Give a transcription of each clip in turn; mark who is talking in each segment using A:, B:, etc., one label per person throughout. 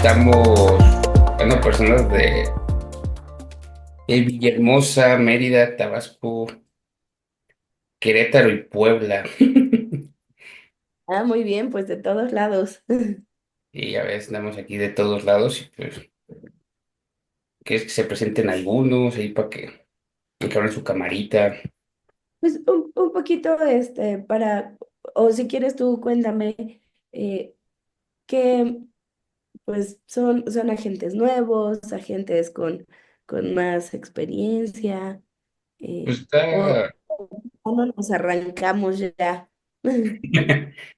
A: estamos buscando personas de Villahermosa, Mérida, Tabasco, Querétaro y Puebla.
B: Ah, muy bien, pues de todos lados.
A: Y ya ves, andamos aquí de todos lados y pues, ¿quieres que se presenten algunos ahí para que abran su camarita?
B: Pues un poquito, o si quieres tú cuéntame, eh, que pues son agentes nuevos, agentes con más experiencia,
A: Pues
B: o,
A: está,
B: o no nos arrancamos ya.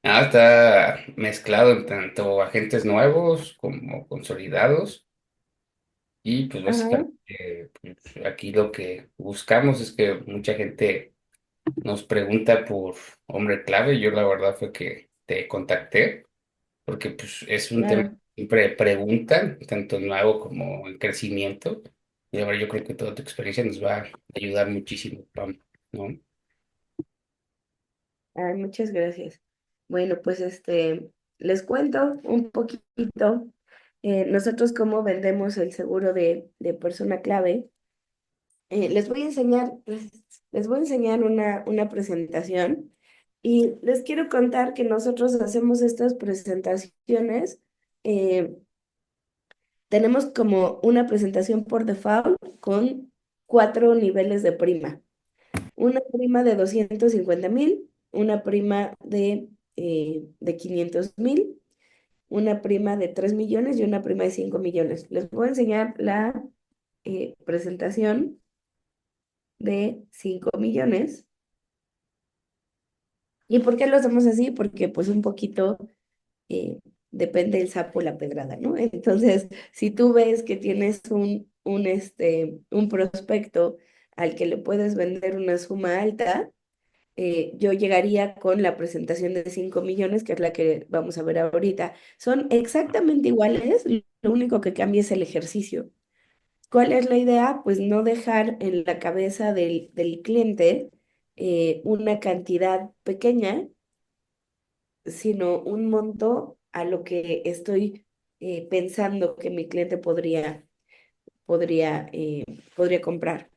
A: está mezclado en tanto agentes nuevos como consolidados. Y pues
B: Ajá.
A: básicamente pues, aquí lo que buscamos es que mucha gente nos pregunta por hombre clave. Yo la verdad fue que te contacté porque pues es un tema que
B: Claro.
A: siempre preguntan, tanto nuevo como en crecimiento. Y ahora yo creo que toda tu experiencia nos va a ayudar muchísimo, Pam, ¿no?
B: Ay, muchas gracias. Bueno, pues les cuento un poquito nosotros cómo vendemos el seguro de persona clave. Les voy a enseñar una presentación y les quiero contar que nosotros hacemos estas presentaciones. eh, Tenemos como una presentación por default con 4 niveles de prima. Una prima de 250,000, una prima de 500,000, una prima de 3 millones y una prima de 5 millones. Les voy a enseñar la presentación de 5 millones. ¿Y por qué lo hacemos así? Porque pues un poquito eh, depende el sapo la pedrada, ¿no? Entonces, si tú ves que tienes un prospecto al que le puedes vender una suma alta, yo llegaría con la presentación de 5 millones, que es la que vamos a ver ahorita. Son exactamente iguales, lo único que cambia es el ejercicio. ¿Cuál es la idea? Pues no dejar en la cabeza del cliente una cantidad pequeña, sino un monto a lo que estoy pensando que mi cliente podría, eh, podría comprar.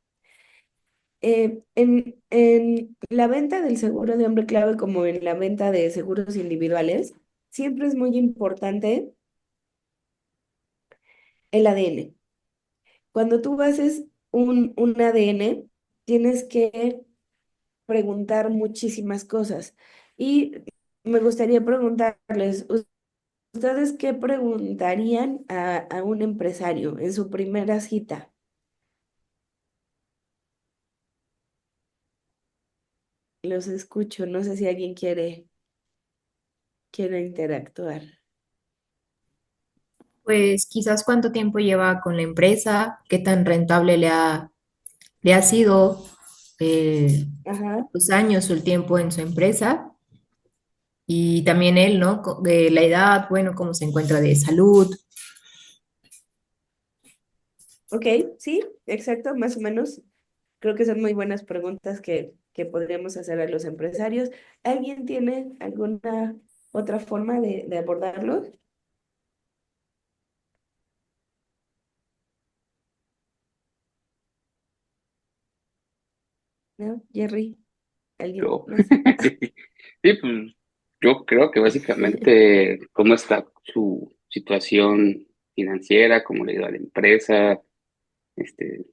B: En la venta del seguro de hombre clave, como en la venta de seguros individuales, siempre es muy importante el ADN. Cuando tú haces un ADN, tienes que preguntar muchísimas cosas. Y me gustaría preguntarles, ¿ustedes qué preguntarían a un empresario en su primera cita? Los escucho, no sé si alguien quiere interactuar.
C: Pues quizás cuánto tiempo lleva con la empresa, qué tan rentable le ha sido
B: Ajá,
C: los años o el tiempo en su empresa y también él, ¿no? De la edad, bueno, cómo se encuentra de salud.
B: ok, sí, exacto, más o menos. Creo que son muy buenas preguntas que podríamos hacer a los empresarios. ¿Alguien tiene alguna otra forma de abordarlo? ¿No? Jerry, ¿alguien
A: Yo.
B: más?
A: Sí, pues yo creo que básicamente cómo está su situación financiera, cómo le ha ido a la empresa, este,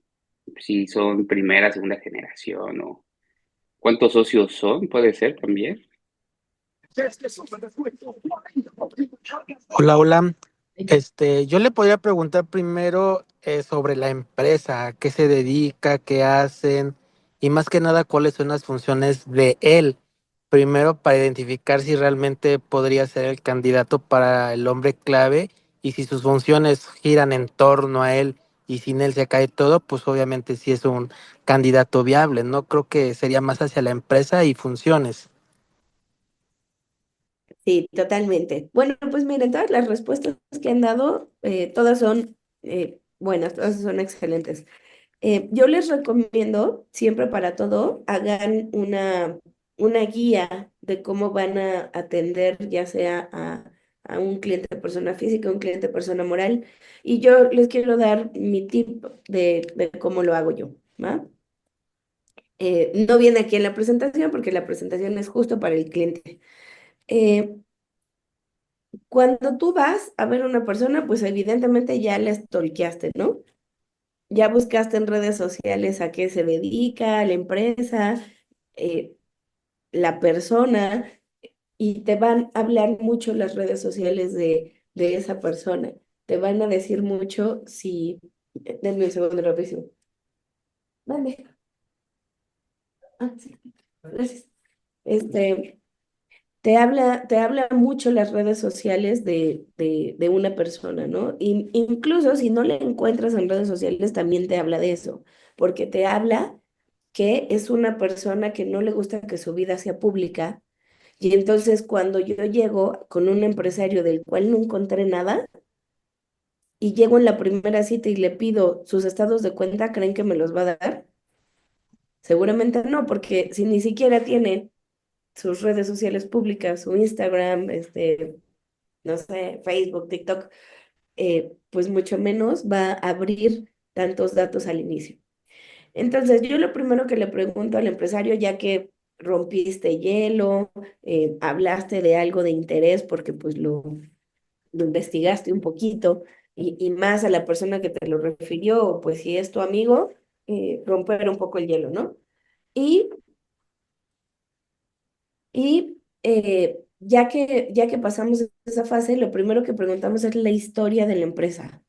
A: si son primera, segunda generación o cuántos socios son, puede ser también.
D: Hola, hola. Yo le podría preguntar primero sobre la empresa, a qué se dedica, qué hacen y más que nada cuáles son las funciones de él. Primero para identificar si realmente podría ser el candidato para el hombre clave y si sus funciones giran en torno a él y sin él se cae todo, pues obviamente sí es un candidato viable. No creo que sería más hacia la empresa y funciones.
B: Sí, totalmente. Bueno, pues miren, todas las respuestas que han dado, todas son buenas, todas son excelentes. Yo les recomiendo, siempre para todo, hagan una guía de cómo van a atender ya sea a un cliente persona física, a un cliente persona moral. Y yo les quiero dar mi tip de cómo lo hago yo, ¿va? No viene aquí en la presentación porque la presentación es justo para el cliente. Eh, Cuando tú vas a ver a una persona, pues evidentemente ya la stalkeaste, ¿no? Ya buscaste en redes sociales a qué se dedica, la empresa, eh, la persona, y te van a hablar mucho las redes sociales de esa persona. Te van a decir mucho si... Denme un segundo rapidísimo. Vale. Ah, sí. Gracias. Este, te habla mucho las redes sociales de una persona, ¿no? Incluso si no la encuentras en redes sociales, también te habla de eso, porque te habla que es una persona que no le gusta que su vida sea pública. Y entonces cuando yo llego con un empresario del cual no encontré nada y llego en la primera cita y le pido sus estados de cuenta, ¿creen que me los va a dar? Seguramente no, porque si ni siquiera tiene sus redes sociales públicas, su Instagram, no sé, Facebook, TikTok, pues mucho menos va a abrir tantos datos al inicio. Entonces, yo lo primero que le pregunto al empresario, ya que rompiste hielo, hablaste de algo de interés porque pues lo investigaste un poquito y más a la persona que te lo refirió, pues si es tu amigo, romper un poco el hielo, ¿no? Y ya que pasamos esa fase, lo primero que preguntamos es la historia de la empresa.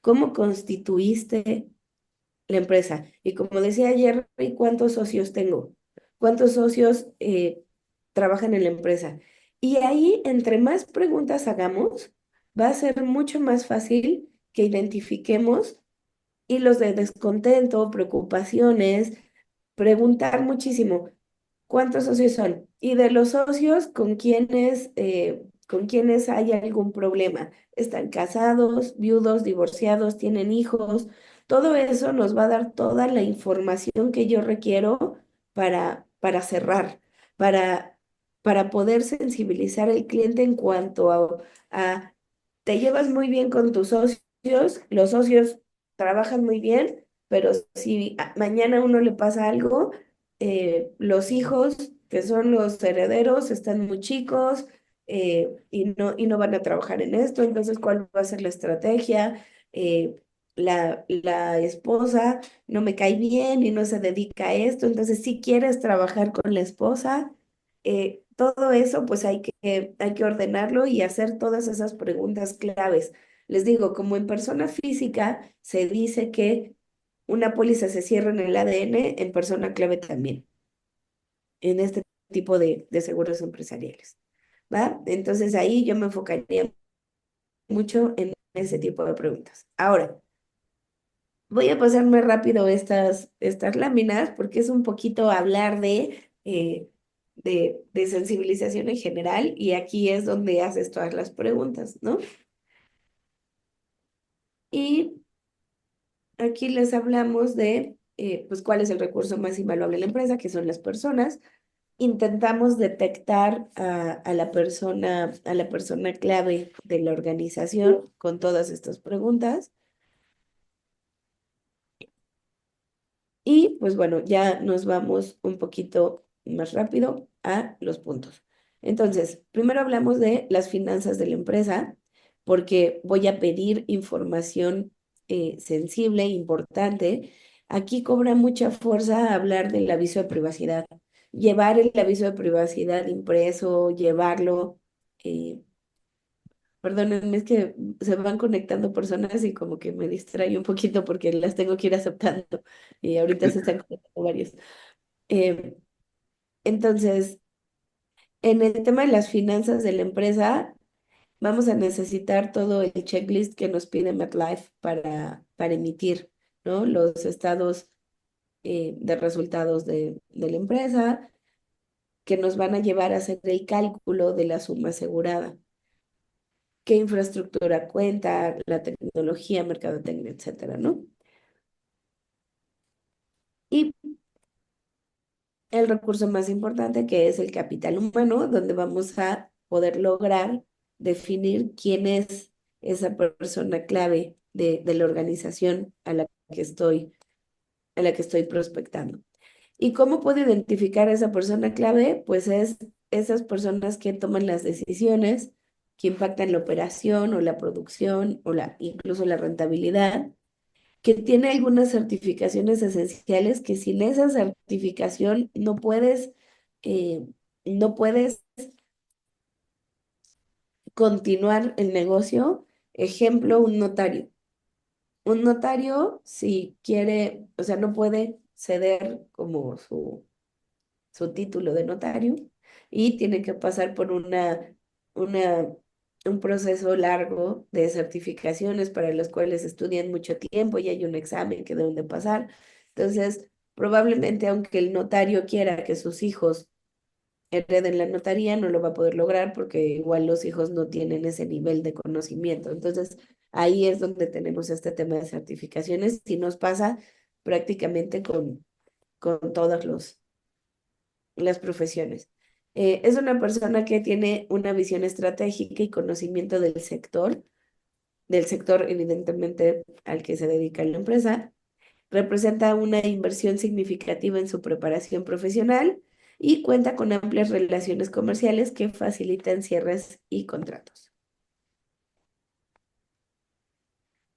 B: ¿Cómo constituiste la empresa? Y como decía ayer, ¿cuántos socios tengo? ¿Cuántos socios trabajan en la empresa? Y ahí, entre más preguntas hagamos, va a ser mucho más fácil que identifiquemos hilos de descontento, preocupaciones, preguntar muchísimo. ¿Cuántos socios son? Y de los socios, ¿con quiénes hay algún problema? ¿Están casados, viudos, divorciados, tienen hijos? Todo eso nos va a dar toda la información que yo requiero para cerrar, para, para poder sensibilizar al cliente en cuanto te llevas muy bien con tus socios, los socios trabajan muy bien, pero si mañana a uno le pasa algo, los hijos, que son los herederos, están muy chicos, y no van a trabajar en esto. Entonces, ¿cuál va a ser la estrategia? La esposa no me cae bien y no se dedica a esto, entonces si quieres trabajar con la esposa, todo eso pues hay que ordenarlo y hacer todas esas preguntas claves. Les digo, como en persona física se dice que una póliza se cierra en el ADN, en persona clave también, en este tipo de seguros empresariales, ¿va? Entonces ahí yo me enfocaría mucho en ese tipo de preguntas. Ahora, voy a pasarme rápido estas láminas porque es un poquito hablar de sensibilización en general y aquí es donde haces todas las preguntas, ¿no? Y aquí les hablamos de, pues, cuál es el recurso más invaluable de la empresa, que son las personas. Intentamos detectar a la persona clave de la organización con todas estas preguntas. Y pues bueno, ya nos vamos un poquito más rápido a los puntos. Entonces, primero hablamos de las finanzas de la empresa, porque voy a pedir información sensible, importante. Aquí cobra mucha fuerza hablar del aviso de privacidad. Llevar el aviso de privacidad impreso, llevarlo. eh, Perdónenme, es que se van conectando personas y como que me distrae un poquito porque las tengo que ir aceptando y ahorita se están conectando varios. Eh, entonces, en el tema de las finanzas de la empresa, vamos a necesitar todo el checklist que nos pide MetLife para emitir, ¿no? Los estados de resultados de la empresa que nos van a llevar a hacer el cálculo de la suma asegurada. ¿Qué infraestructura cuenta, la tecnología, mercadotecnia, etcétera, ¿no? Y el recurso más importante, que es el capital humano, donde vamos a poder lograr definir quién es esa persona clave de la organización a la que estoy prospectando. ¿Y cómo puedo identificar a esa persona clave? Pues es esas personas que toman las decisiones, que impactan la operación o la producción o incluso la rentabilidad, que tiene algunas certificaciones esenciales que sin esa certificación eh, no puedes continuar el negocio. Ejemplo, un notario. Un notario, si quiere, o sea, no puede ceder como su título de notario y tiene que pasar por una, un proceso largo de certificaciones para los cuales estudian mucho tiempo y hay un examen que deben de pasar. Entonces, probablemente aunque el notario quiera que sus hijos hereden la notaría, no lo va a poder lograr porque igual los hijos no tienen ese nivel de conocimiento. Entonces, ahí es donde tenemos este tema de certificaciones y nos pasa prácticamente con todos las profesiones. Es una persona que tiene una visión estratégica y conocimiento del sector evidentemente al que se dedica la empresa. Representa una inversión significativa en su preparación profesional y cuenta con amplias relaciones comerciales que facilitan cierres y contratos.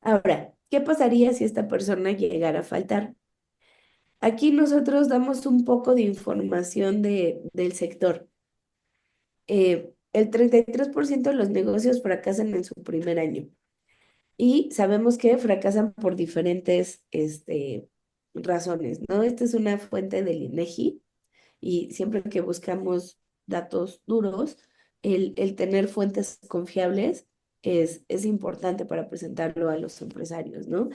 B: Ahora, ¿qué pasaría si esta persona llegara a faltar? Aquí nosotros damos un poco de información del sector. El 33% de los negocios fracasan en su primer año y sabemos que fracasan por diferentes razones, ¿no? Esta es una fuente del INEGI y siempre que buscamos datos duros, el tener fuentes confiables es importante para presentarlo a los empresarios, ¿no?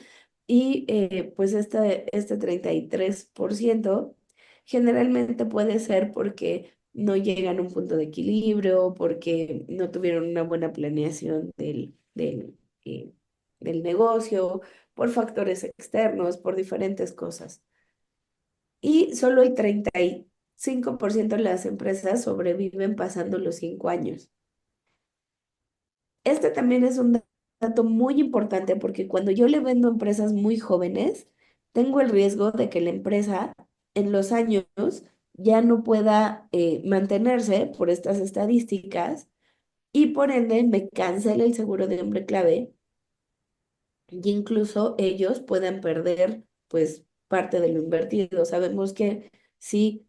B: Y pues este 33% generalmente puede ser porque no llegan a un punto de equilibrio, porque no tuvieron una buena planeación eh, del negocio, por factores externos, por diferentes cosas. Y solo el 35% de las empresas sobreviven pasando los 5 años. Este también es un dato muy importante porque cuando yo le vendo a empresas muy jóvenes, tengo el riesgo de que la empresa en los años ya no pueda mantenerse por estas estadísticas y por ende me cancela el seguro de hombre clave y incluso ellos puedan perder pues parte de lo invertido. Sabemos que si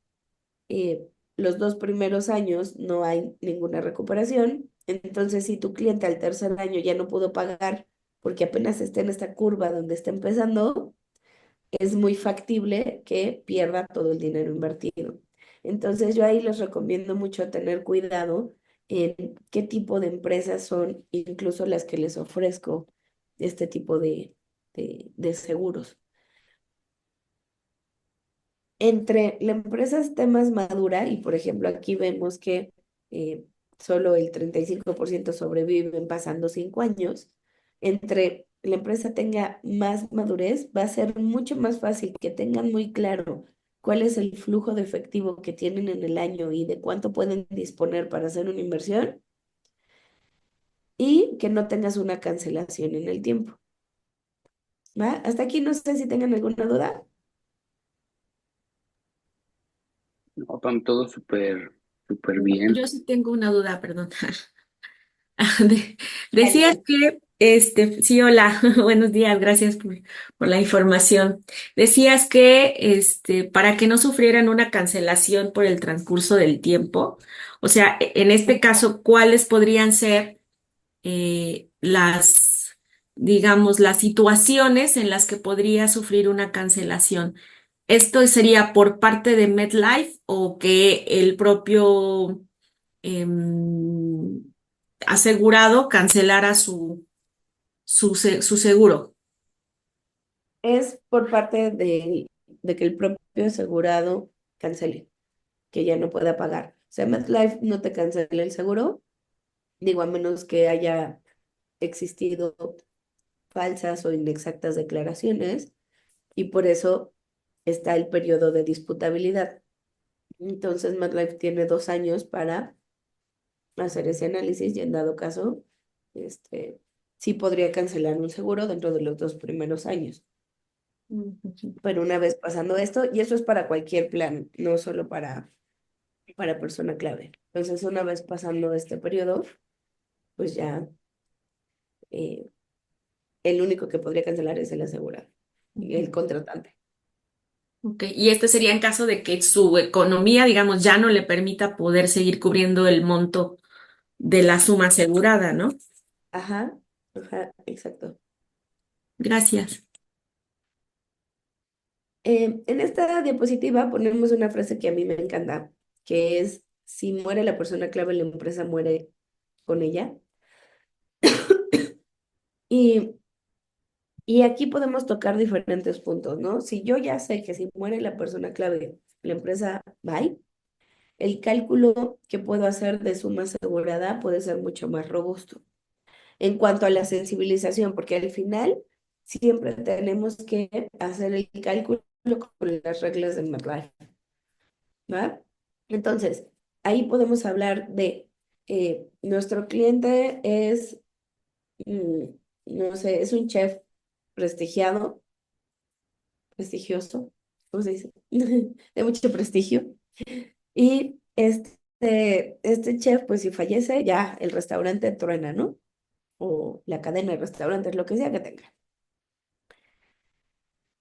B: los 2 primeros años no hay ninguna recuperación. Entonces, si tu cliente al tercer año ya no pudo pagar porque apenas está en esta curva donde está empezando, es muy factible que pierda todo el dinero invertido. Entonces, yo ahí les recomiendo mucho tener cuidado en qué tipo de empresas son incluso las que les ofrezco este tipo de seguros. Entre la empresa esté más madura, y por ejemplo aquí vemos que eh, solo el 35% sobreviven pasando 5 años, entre la empresa tenga más madurez, va a ser mucho más fácil que tengan muy claro cuál es el flujo de efectivo que tienen en el año y de cuánto pueden disponer para hacer una inversión y que no tengas una cancelación en el tiempo. ¿Va? Hasta aquí no sé si tengan alguna duda.
A: No, Pam, todo súper bien.
C: Yo sí tengo una duda, perdón. De- decías
B: Dale.
C: que, sí, hola, buenos días, gracias por la información. Decías que, para que no sufrieran una cancelación por el transcurso del tiempo, o sea, en este caso, ¿cuáles podrían ser digamos, las situaciones en las que podría sufrir una cancelación? ¿Esto sería por parte de MetLife o que el propio em, asegurado cancelara su seguro?
B: Es por parte de que el propio asegurado cancele, que ya no pueda pagar. O sea, MetLife no te cancela el seguro, digo, a menos que haya existido falsas o inexactas declaraciones, y por eso está el periodo de disputabilidad. Entonces, MetLife tiene 2 años para hacer ese análisis y en dado caso, sí podría cancelar un seguro dentro de los 2 primeros años. Pero una vez pasando esto, y eso es para cualquier plan, no solo para persona clave. Entonces, una vez pasando este periodo, pues ya eh, el único que podría cancelar es el asegurado, el contratante.
C: Ok, y este sería en caso de que su economía, digamos, ya no le permita poder seguir cubriendo el monto de la suma asegurada, ¿no?
B: Ajá, ajá, exacto.
C: Gracias.
B: En esta diapositiva ponemos una frase que a mí me encanta, que es, si muere la persona clave, la empresa muere con ella. Y, y aquí podemos tocar diferentes puntos, ¿no? Si yo ya sé que si muere la persona clave, la empresa va, el cálculo que puedo hacer de suma asegurada puede ser mucho más robusto. En cuanto a la sensibilización, porque al final siempre tenemos que hacer el cálculo con las reglas del MetLife, ¿va? Entonces, ahí podemos hablar de nuestro cliente es, mm, no sé, es un chef prestigiado, prestigioso, ¿cómo se dice? De mucho prestigio. Y este chef, pues si fallece, ya el restaurante truena, ¿no? O la cadena de restaurantes, lo que sea que tenga.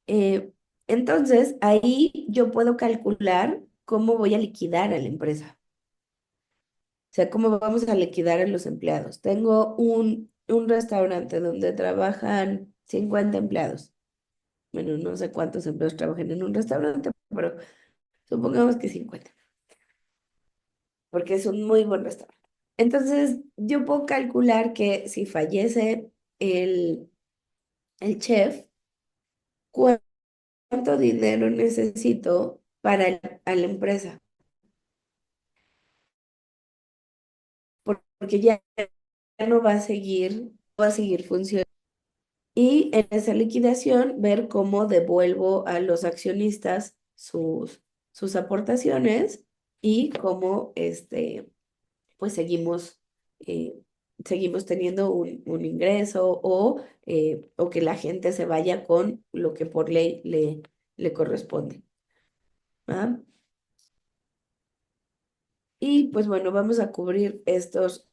B: Eh, entonces, ahí yo puedo calcular cómo voy a liquidar a la empresa. O sea, cómo vamos a liquidar a los empleados. Tengo un restaurante donde trabajan 50 empleados. Bueno, no sé cuántos empleados trabajan en un restaurante, pero supongamos que 50, porque es un muy buen restaurante. Entonces, yo puedo calcular que si fallece el, el chef, cuánto dinero necesito para a la empresa, porque ya no va a seguir funcionando. Y en esa liquidación, ver cómo devuelvo a los accionistas sus aportaciones y cómo pues eh, seguimos teniendo un ingreso o que la gente se vaya con lo que por ley le corresponde. ¿Va? Y pues bueno, vamos a cubrir estos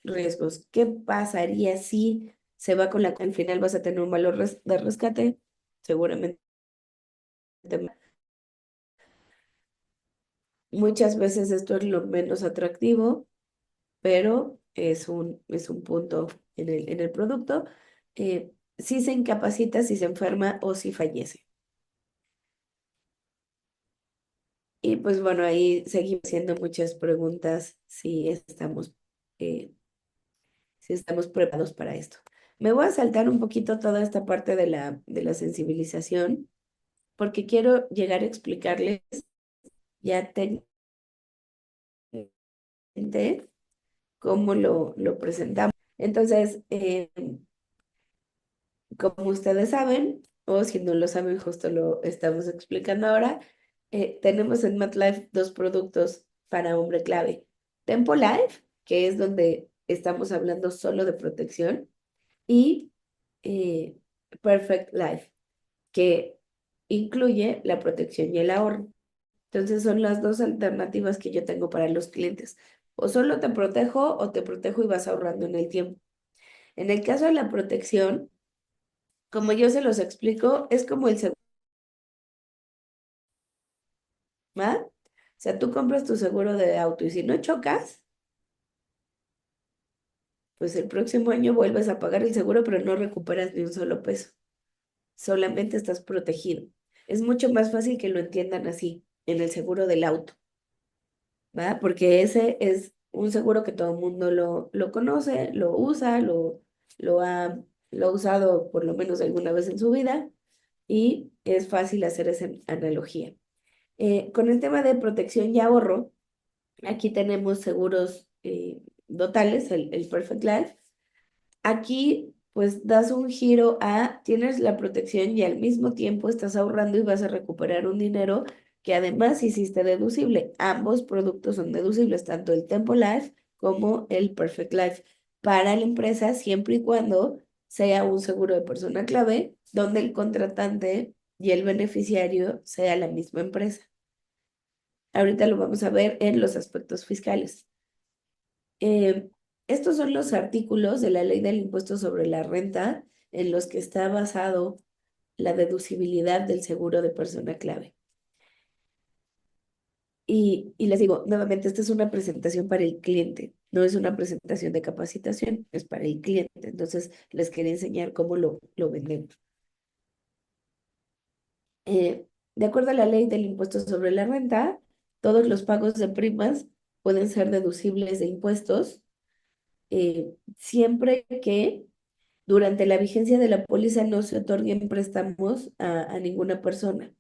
B: riesgos. ¿Qué pasaría si se va con al final vas a tener un valor de rescate? Seguramente. Muchas veces esto es lo menos atractivo, pero es un punto en el producto. Si se incapacita, si se enferma o si fallece. Y pues bueno, ahí seguimos haciendo muchas preguntas eh, si estamos preparados para esto. Me voy a saltar un poquito toda esta parte de la sensibilización porque quiero llegar a explicarles ya técnicamente cómo lo presentamos. Entonces, como ustedes saben, o si no lo saben, justo lo estamos explicando ahora, tenemos en MetLife dos productos para hombre clave. Tempo Life, que es donde estamos hablando solo de protección, y eh, Perfect Life, que incluye la protección y el ahorro. Entonces son las dos alternativas que yo tengo para los clientes. O solo te protejo o te protejo y vas ahorrando en el tiempo. En el caso de la protección, como yo se los explico, es como el seguro, ¿va? O sea, tú compras tu seguro de auto y si no chocas, pues el próximo año vuelves a pagar el seguro, pero no recuperas ni un solo peso. Solamente estás protegido. Es mucho más fácil que lo entiendan así en el seguro del auto, ¿va? Porque ese es un seguro que todo el mundo lo conoce, lo usa, lo ha usado por lo menos alguna vez en su vida y es fácil hacer esa analogía. Con el tema de protección y ahorro, aquí tenemos seguros totales, el Perfect Life. Aquí, pues, das un giro tienes la protección y al mismo tiempo estás ahorrando y vas a recuperar un dinero que además hiciste deducible. Ambos productos son deducibles, tanto el Tempo Life como el Perfect Life, para la empresa siempre y cuando sea un seguro de persona clave, donde el contratante y el beneficiario sea la misma empresa. Ahorita lo vamos a ver en los aspectos fiscales. Estos son los artículos de la ley del impuesto sobre la renta en los que está basado la deducibilidad del seguro de persona clave. Y les digo, nuevamente, esta es una presentación para el cliente, no es una presentación de capacitación, es para el cliente. Entonces, les quería enseñar cómo lo vendemos. De acuerdo a la ley del impuesto sobre la renta, todos los pagos de primas pueden ser deducibles de impuestos, siempre que durante la vigencia de la póliza no se otorguen préstamos a ninguna persona.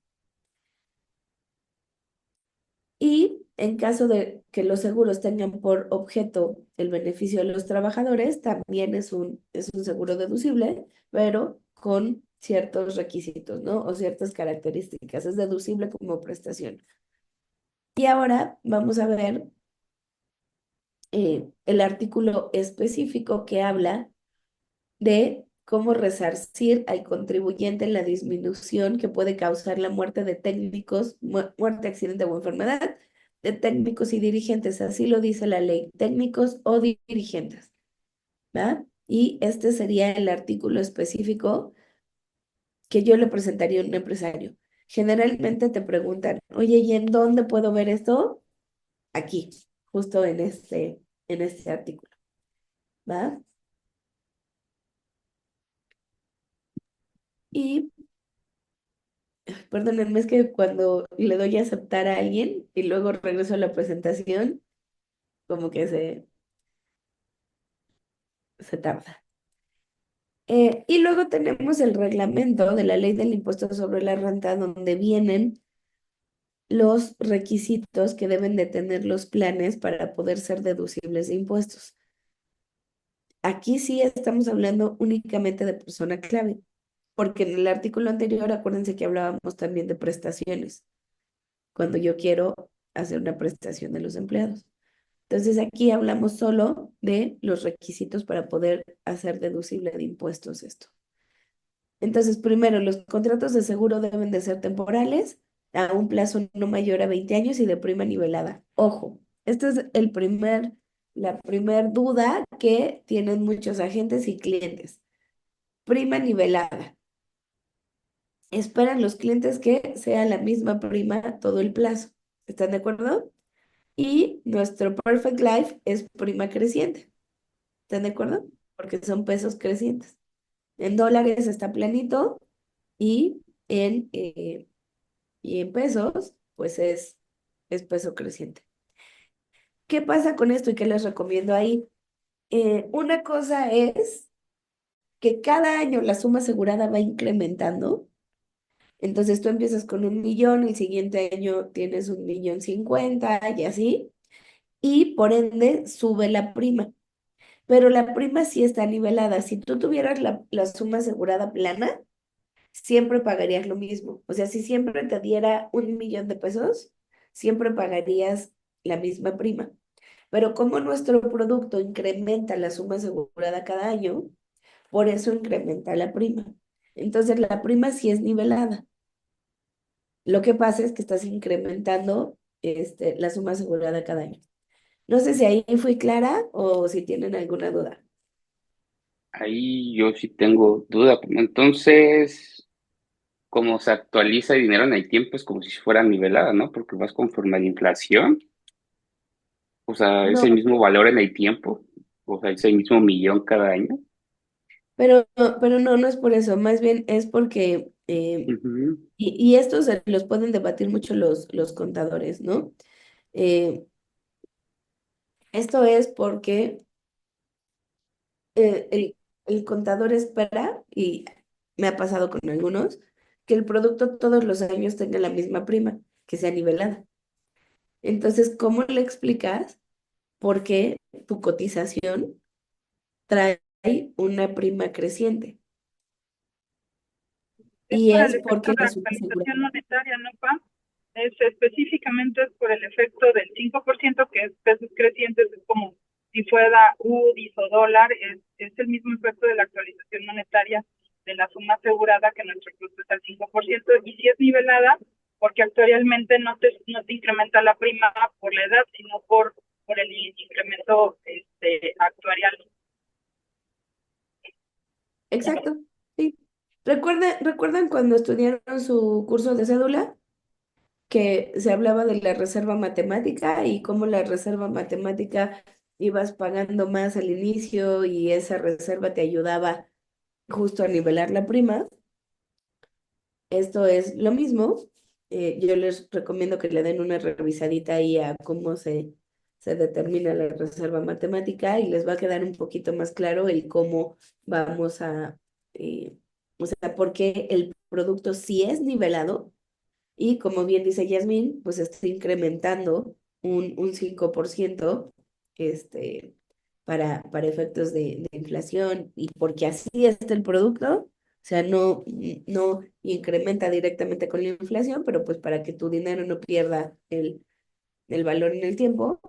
B: Y en caso de que los seguros tengan por objeto el beneficio de los trabajadores, también es un seguro deducible, pero con ciertos requisitos, ¿no? O ciertas características. Es deducible como prestación. Y ahora vamos a ver el artículo específico que habla de cómo resarcir al contribuyente en la disminución que puede causar la muerte de técnicos, muerte, accidente o enfermedad de técnicos y dirigentes. Así lo dice la ley, técnicos o dirigentes, ¿va? Y este sería el artículo específico que yo le presentaría a un empresario. Generalmente te preguntan, oye, ¿y en dónde puedo ver esto? Aquí, justo en este artículo, ¿va? Y perdónenme, es que cuando le doy a aceptar a alguien y luego regreso a la presentación, como que se tarda. Y luego tenemos el reglamento de la ley del impuesto sobre la renta, donde vienen los requisitos que deben de tener los planes para poder ser deducibles de impuestos. Aquí sí estamos hablando únicamente de persona clave, porque en el artículo anterior, acuérdense que hablábamos también de prestaciones, cuando yo quiero hacer una prestación de los empleados. Entonces aquí hablamos solo de los requisitos para poder hacer deducible de impuestos esto. Entonces, primero, los contratos de seguro deben de ser temporales, a un plazo no mayor a 20 años y de prima nivelada. Ojo, esta es la primer duda que tienen muchos agentes y clientes. Prima nivelada. Esperan los clientes que sea la misma prima todo el plazo. ¿Están de acuerdo? Y nuestro Perfect Life es prima creciente. ¿Están de acuerdo? Porque son pesos crecientes. En dólares está planito y y en pesos, pues es peso creciente. ¿Qué pasa con esto y qué les recomiendo ahí? Una cosa es que cada año la suma asegurada va incrementando. Entonces tú empiezas con 1 millón, el siguiente año tienes 1,050,000 y así, y por ende sube la prima. Pero la prima sí está nivelada. Si tú tuvieras la suma asegurada plana, siempre pagarías lo mismo. O sea, si siempre te diera 1,000,000 de pesos, siempre pagarías la misma prima. Pero como nuestro producto incrementa la suma asegurada cada año, por eso incrementa la prima. Entonces, la prima sí es nivelada. Lo que pasa es que estás incrementando la suma asegurada cada año. No sé si ahí fui clara o si tienen alguna duda.
A: Ahí yo sí tengo duda. Entonces, como se actualiza el dinero en el tiempo, es como si fuera nivelada, ¿no? Porque vas conforme a la inflación. O sea, es
B: No,
A: el mismo valor en el tiempo. O sea, es el mismo millón cada año.
B: pero no, no es por eso. Más bien es porque,
A: Ujú.
B: y esto se los pueden debatir mucho los contadores, ¿no? Eh, Esto es porque el contador espera, y me ha pasado con algunos, que el producto todos los años tenga la misma prima, que sea nivelada. Entonces, ¿cómo le explicas por qué tu cotización trae una prima creciente?
E: Es
B: Y
E: por el
B: es
E: efecto
B: porque
E: de
B: la
E: la
B: suma asegurada.
E: actualización monetaria, ¿no, Pam? Específicamente es por el efecto del 5%, que es pesos crecientes, es como si fuera UDIs o dólar, es el mismo efecto de la actualización monetaria de la suma asegurada, que nuestro costo es al 5%, y si es nivelada, porque actualmente no te incrementa la prima por la edad, sino por el incremento actuarial.
B: Exacto, sí. ¿Recuerdan cuando estudiaron su curso de cédula? Que se hablaba de la reserva matemática y cómo la reserva matemática ibas pagando más al inicio y esa reserva te ayudaba justo a nivelar la prima. Esto es lo mismo. Yo les recomiendo que le den una revisadita ahí a cómo se determina la reserva matemática y les va a quedar un poquito más claro el cómo vamos eh, o sea, por qué el producto sí es nivelado y como bien dice Yasmín, pues está incrementando un 5% este, para efectos de inflación y porque así está el producto, o sea, no incrementa directamente con la inflación, pero pues para que tu dinero no pierda el valor en el tiempo,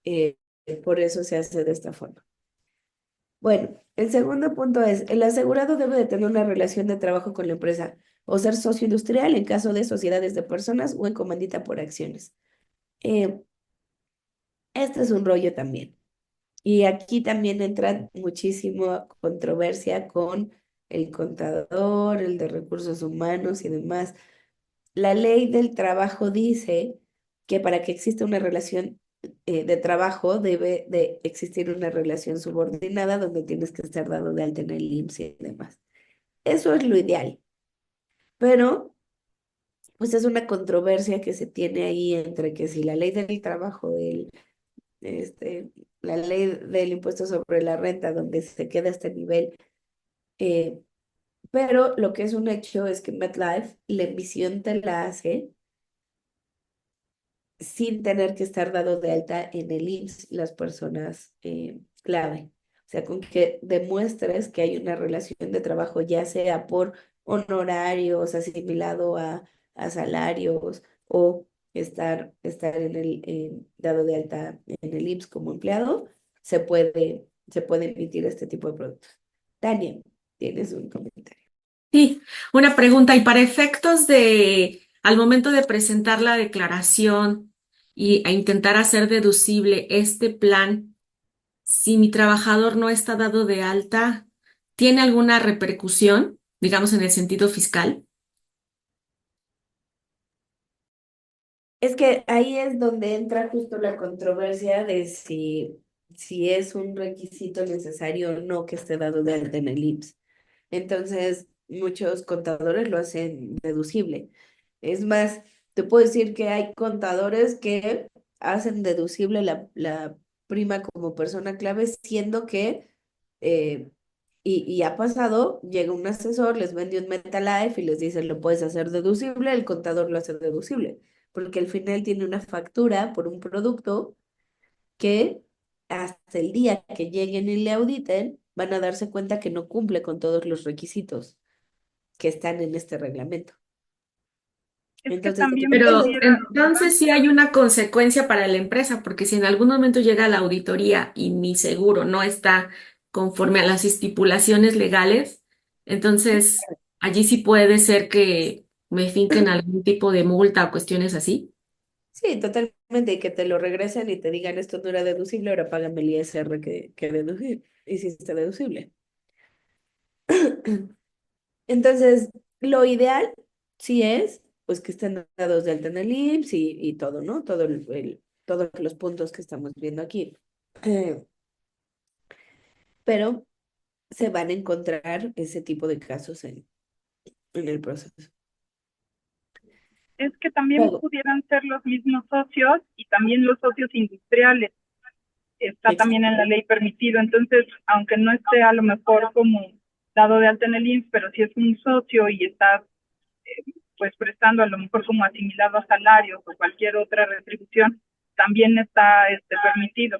B: eh, por eso se hace de esta forma. Bueno, el segundo punto es, el asegurado debe de tener una relación de trabajo con la empresa o ser socio industrial en caso de sociedades de personas o en comandita por acciones. Eh, este es un rollo también. Y aquí también entra muchísimo controversia con el contador, el de recursos humanos y demás. La ley del trabajo dice que para que exista una relación de trabajo debe de existir una relación subordinada donde tienes que estar dado de alta en el IMSS y demás. Eso es lo ideal, pero pues es una controversia que se tiene ahí entre que si la ley del trabajo, este, la ley del impuesto sobre la renta, donde se queda este nivel, eh, pero lo que es un hecho es que MetLife, la emisión te la hace sin tener que estar dado de alta en el IMSS las personas clave. O sea, con que demuestres que hay una relación de trabajo, ya sea por honorarios asimilado a salarios o estar dado de alta en el IMSS como empleado, se puede emitir este tipo de productos. Tania, tienes un comentario.
C: Sí, una pregunta. Y para efectos al momento de presentar la declaración e intentar hacer deducible este plan, si mi trabajador no está dado de alta, ¿tiene alguna repercusión, digamos, en el sentido fiscal?
B: Es que ahí es donde entra justo la controversia de si es un requisito necesario o no que esté dado de alta en el IMSS. Entonces, muchos contadores lo hacen deducible. Es más, te puedo decir que hay contadores que hacen deducible la prima como persona clave, siendo que, eh, y ha pasado, llega un asesor, les vende un MetaLife y les dice, lo puedes hacer deducible, el contador lo hace deducible, porque al final tiene una factura por un producto que hasta el día que lleguen y le auditen, van a darse cuenta que no cumple con todos los requisitos que están en este reglamento.
E: Es que
B: Entonces, tú
E: también
C: Pero
B: puedes,
E: pudiera,
C: entonces sí hay una consecuencia para la empresa, porque si en algún momento llega la auditoría y mi seguro no está conforme a las estipulaciones legales, entonces allí sí puede ser que me finquen algún tipo de multa o cuestiones así.
B: sí, totalmente, y que te lo regresen y te digan esto no era deducible, ahora págame el ISR que hiciste deducible. Entonces, lo ideal sí es, pues, que estén dados de alta en el IMSS y todo, ¿no? Todos los puntos que estamos viendo aquí. Eh, pero se van a encontrar ese tipo de casos en el proceso.
E: es que también
B: Luego,
E: pudieran ser los mismos socios y también los socios industriales. Está también en la
B: exacto.
E: ley permitido. Entonces, aunque no esté a lo mejor como dado de alta en el IMSS, pero si es un socio y está pues prestando a lo mejor como asimilado a salarios o cualquier otra retribución, también está permitido.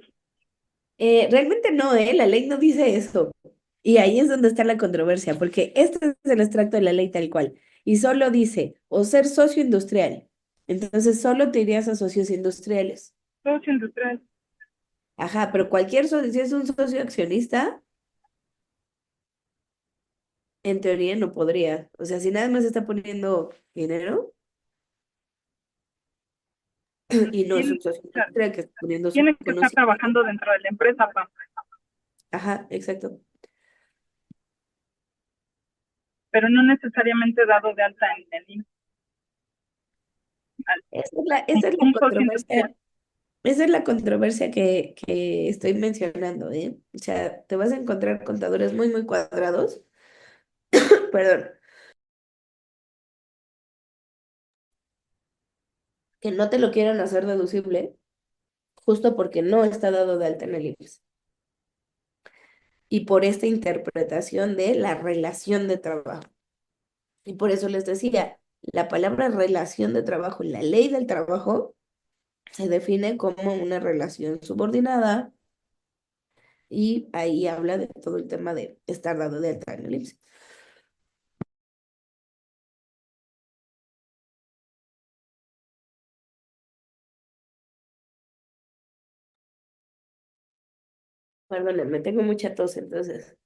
B: Realmente no, ¿eh? La ley no dice eso. Y ahí es donde está la controversia, porque este es el extracto de la ley tal cual. y solo dice o ser socio industrial. Entonces solo te irías a socios industriales.
E: Socio industrial.
B: Ajá, pero cualquier socio, si es un socio accionista, en teoría no podría. O sea, si nada más está poniendo dinero y no es un
E: Tiene,
B: socio
E: o sea,
B: industrial que está poniendo su
E: tiene que estar
B: conocimiento.
E: trabajando dentro de la empresa, Pam,
B: Ajá, exacto.
E: pero no necesariamente dado de alta en el IMSS.
B: Esa es la
E: Un socio industrial.
B: controversia. Esa es la controversia que estoy mencionando, ¿eh? O sea, te vas a encontrar contadores muy, muy cuadrados, perdón, que no te lo quieran hacer deducible justo porque no está dado de alta en el IMSS. Y por esta interpretación de la relación de trabajo. Y por eso les decía, la palabra relación de trabajo en la ley del trabajo se define como una relación subordinada y ahí habla de todo el tema de estar dado de alta en el IMSS. Perdónenme, tengo mucha tos, entonces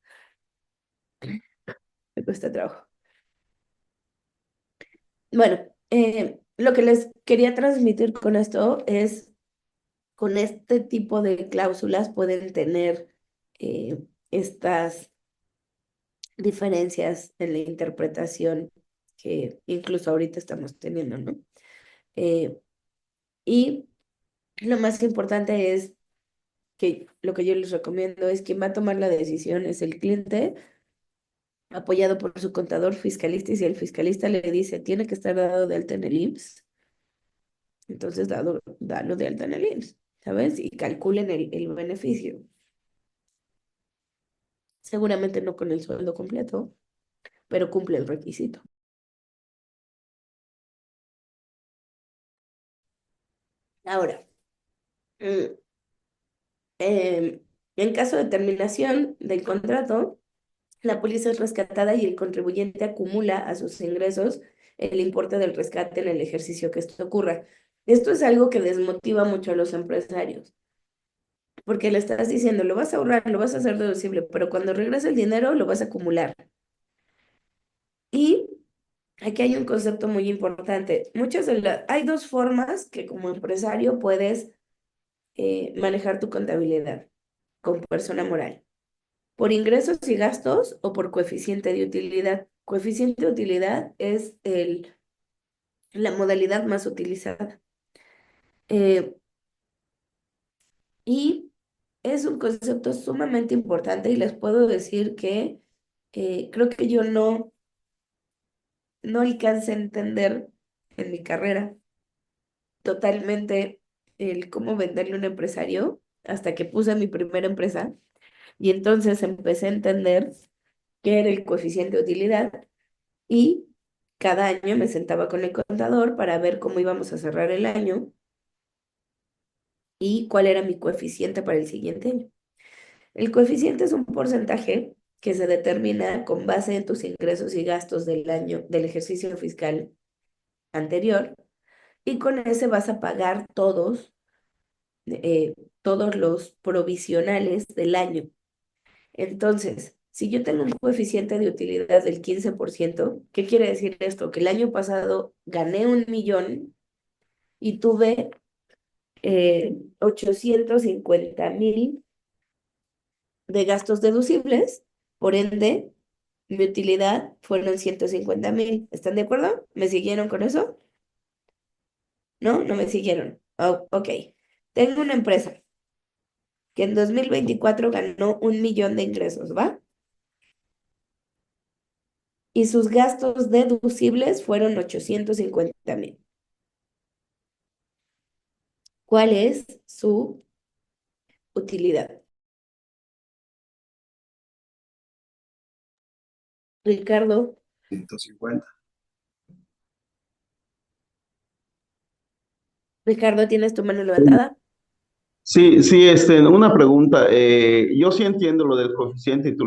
B: me cuesta trabajo. Bueno, lo que les quería transmitir con esto es, con este tipo de cláusulas pueden tener estas diferencias en la interpretación que incluso ahorita estamos teniendo, ¿no? Eh, y lo más importante es que lo que yo les recomiendo es quien va a tomar la decisión es el cliente, apoyado por su contador fiscalista, y si el fiscalista le dice tiene que estar dado de alta en el IMSS, entonces dalo de alta en el IMSS, ¿sabes? Y calculen el beneficio. Seguramente no con el sueldo completo, pero cumple el requisito. Ahora, mm, en caso de terminación del contrato, la póliza es rescatada y el contribuyente acumula a sus ingresos el importe del rescate en el ejercicio que esto ocurra. Esto es algo que desmotiva mucho a los empresarios, porque le estás diciendo, lo vas a ahorrar, lo vas a hacer deducible, pero cuando regrese el dinero lo vas a acumular. Y aquí hay un concepto muy importante. Hay dos formas que como empresario puedes manejar tu contabilidad con persona moral: por ingresos y gastos o por coeficiente de utilidad. Coeficiente de utilidad es la modalidad más utilizada. Eh, y es un concepto sumamente importante y les puedo decir que creo que yo no alcancé a entender en mi carrera totalmente el cómo venderle a un empresario hasta que puse mi primera empresa y entonces empecé a entender qué era el coeficiente de utilidad y cada año me sentaba con el contador para ver cómo íbamos a cerrar el año y cuál era mi coeficiente para el siguiente año. El coeficiente es un porcentaje que se determina con base en tus ingresos y gastos del año, del ejercicio fiscal anterior, y con ese vas a pagar todos los provisionales del año. Entonces, si yo tengo un coeficiente de utilidad del 15%, ¿qué quiere decir esto? Que el año pasado gané 1 millón y tuve 850,000 de gastos deducibles, por ende, mi utilidad fueron 150,000. ¿Están de acuerdo? ¿Me siguieron con eso? ¿No? No me siguieron. Oh, ok. Tengo una empresa que en 2024 ganó 1 millón de ingresos, ¿va? Y sus gastos deducibles fueron 850,000. ¿Cuál es su utilidad? Ricardo,
F: 150.
B: Ricardo, ¿tienes tu mano levantada?
F: Sí, sí, una pregunta. Yo sí entiendo lo del coeficiente de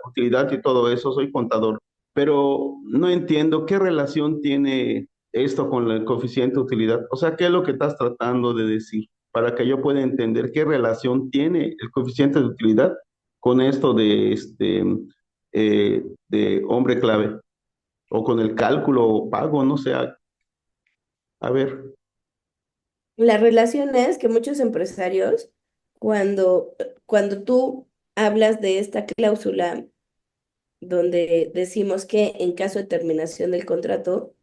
F: utilidad y todo eso, soy contador, pero no entiendo qué relación tiene esto con el coeficiente de utilidad. O sea, ¿qué es lo que estás tratando de decir? Para que yo pueda entender qué relación tiene el coeficiente de utilidad con esto de hombre clave o con el cálculo o pago, no sé. A ver.
B: La relación es que muchos empresarios, cuando tú hablas de esta cláusula donde decimos que en caso de terminación del contrato,